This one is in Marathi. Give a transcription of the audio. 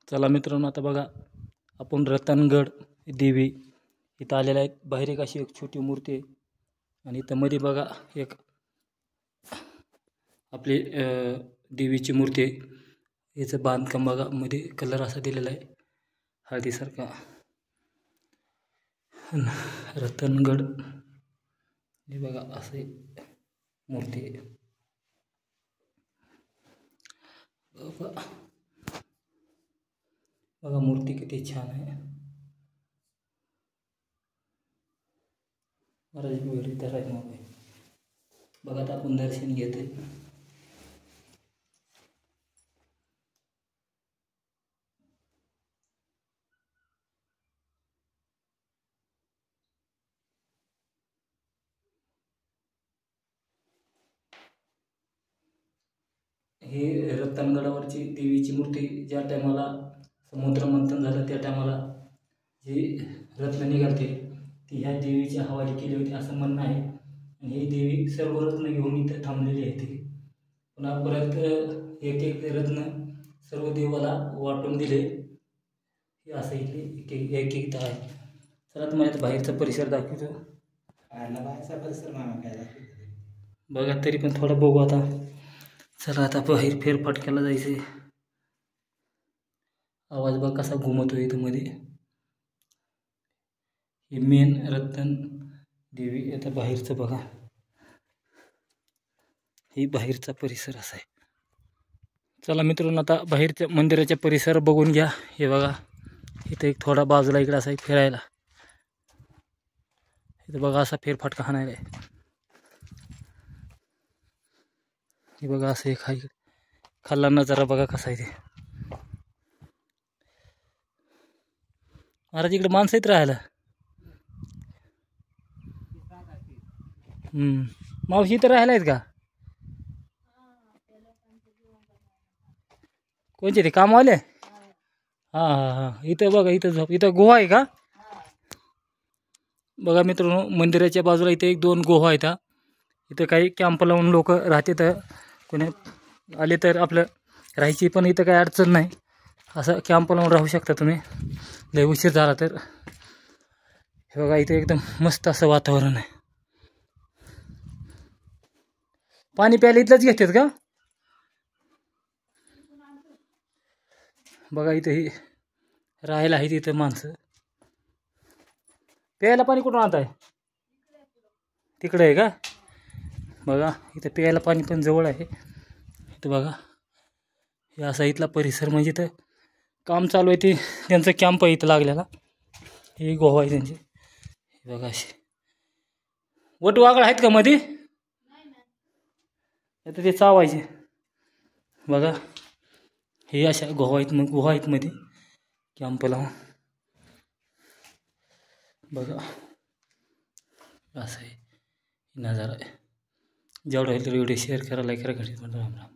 चला मित्रांनो, आता बघा आपण रतनगड देवी इथं आलेला आहे। बाहेर एक अशी एक छोटी मूर्ती आहे आणि इथं मध्ये बघा एक आपली देवीची मूर्ती आहे। याचं बांधकाम बघा, मध्ये कलर असा दिलेला आहे हळदीसारखा। रतनगड हे बघा असे मूर्ती आहे। बघा मूर्ती किती छान आहे। महाराज वगैरे तर आहेत मग बघा, आता आपण दर्शन घेतोय। हे रतनगडावरची देवीची मूर्ती ज्या टायमाला समुद्र मंथन झालं त्या टायमाला जी रत्न निघालते ती ह्या देवीच्या हवाली केली होती असं म्हणणं आहे। आणि ही देवी सर्व रत्न घेऊन इथं थांबलेली आहे। ती पुन्हा परत एक एक रत्न सर्व देवाला वाटून दिले, हे असं इथे एक एक आहे। चला तुम्हाला बाहेरचा परिसर दाखवतो। बाहेरचा परिसर काय दाखवतो बघा, तरी पण थोडं बघू आता। चला आता बाहेर फेरफटक्याला जायचंय। आवाज बघ कसा घुमतोय इथं मध्ये। हे मेन रतन देवी। आता बाहेरचं बघा, ही बाहेरचा परिसर असा आहे। चला मित्रांनो, आता बाहेरच्या मंदिराच्या परिसर बघून घ्या। हे बघा इथं एक थोडा बाजूला इकडे असा एक फिरायला, इथं बघा असा फेरफटका हाणायला आहे। हे बघा असं एक आहे, खाल्ला नजारा बघा कसा आहे ते। महाराज इकडे माणसं आहेत राहायला। मावशी इथं राहायला आहेत का? कोणते ते कामवाले? हां हां हां, इथं बघा, इथं झोप, इथं गुहा आहे का? बघा मित्रांनो, मंदिराच्या बाजूला इथे एक दोन गुहा आहेत। इथं काही कॅम्प लावून लोक राहते, तर कोणी आले तर आपलं राहायची पण इथं काही अडचण नाही। असं कॅम्प लावून राहू शकता तुम्ही लय उशीर झाला तर। हे बघा इथे एकदम मस्त असं वातावरण आहे। पाणी प्यायला इथलंच घेतात का? बघा इथे ही राहायला आहे तिथं माणसं। प्यायला पाणी कुठून आणताय? तिकडे आहे का? बघा इथं प्यायला पाणी पण जवळ आहे। इथं बघा हे असा इथला परिसर, म्हणजे इथं काम चालू आहे ते त्यांचं कॅम्प आहे इथं लागलेला। हे गोवा आहे त्यांचे। हे बघा असे वट वाघळ आहेत का मध्ये? आता ते चावायचे। बघा हे अशा गुहा आहेत, मग गुहा आहेत मध्ये कॅम्प लावून। बघा असं आहे नजारा आहे। जेवढा होईल तेवढे व्हिडिओ शेअर करा, लाईक करा, घरी पण राम राम।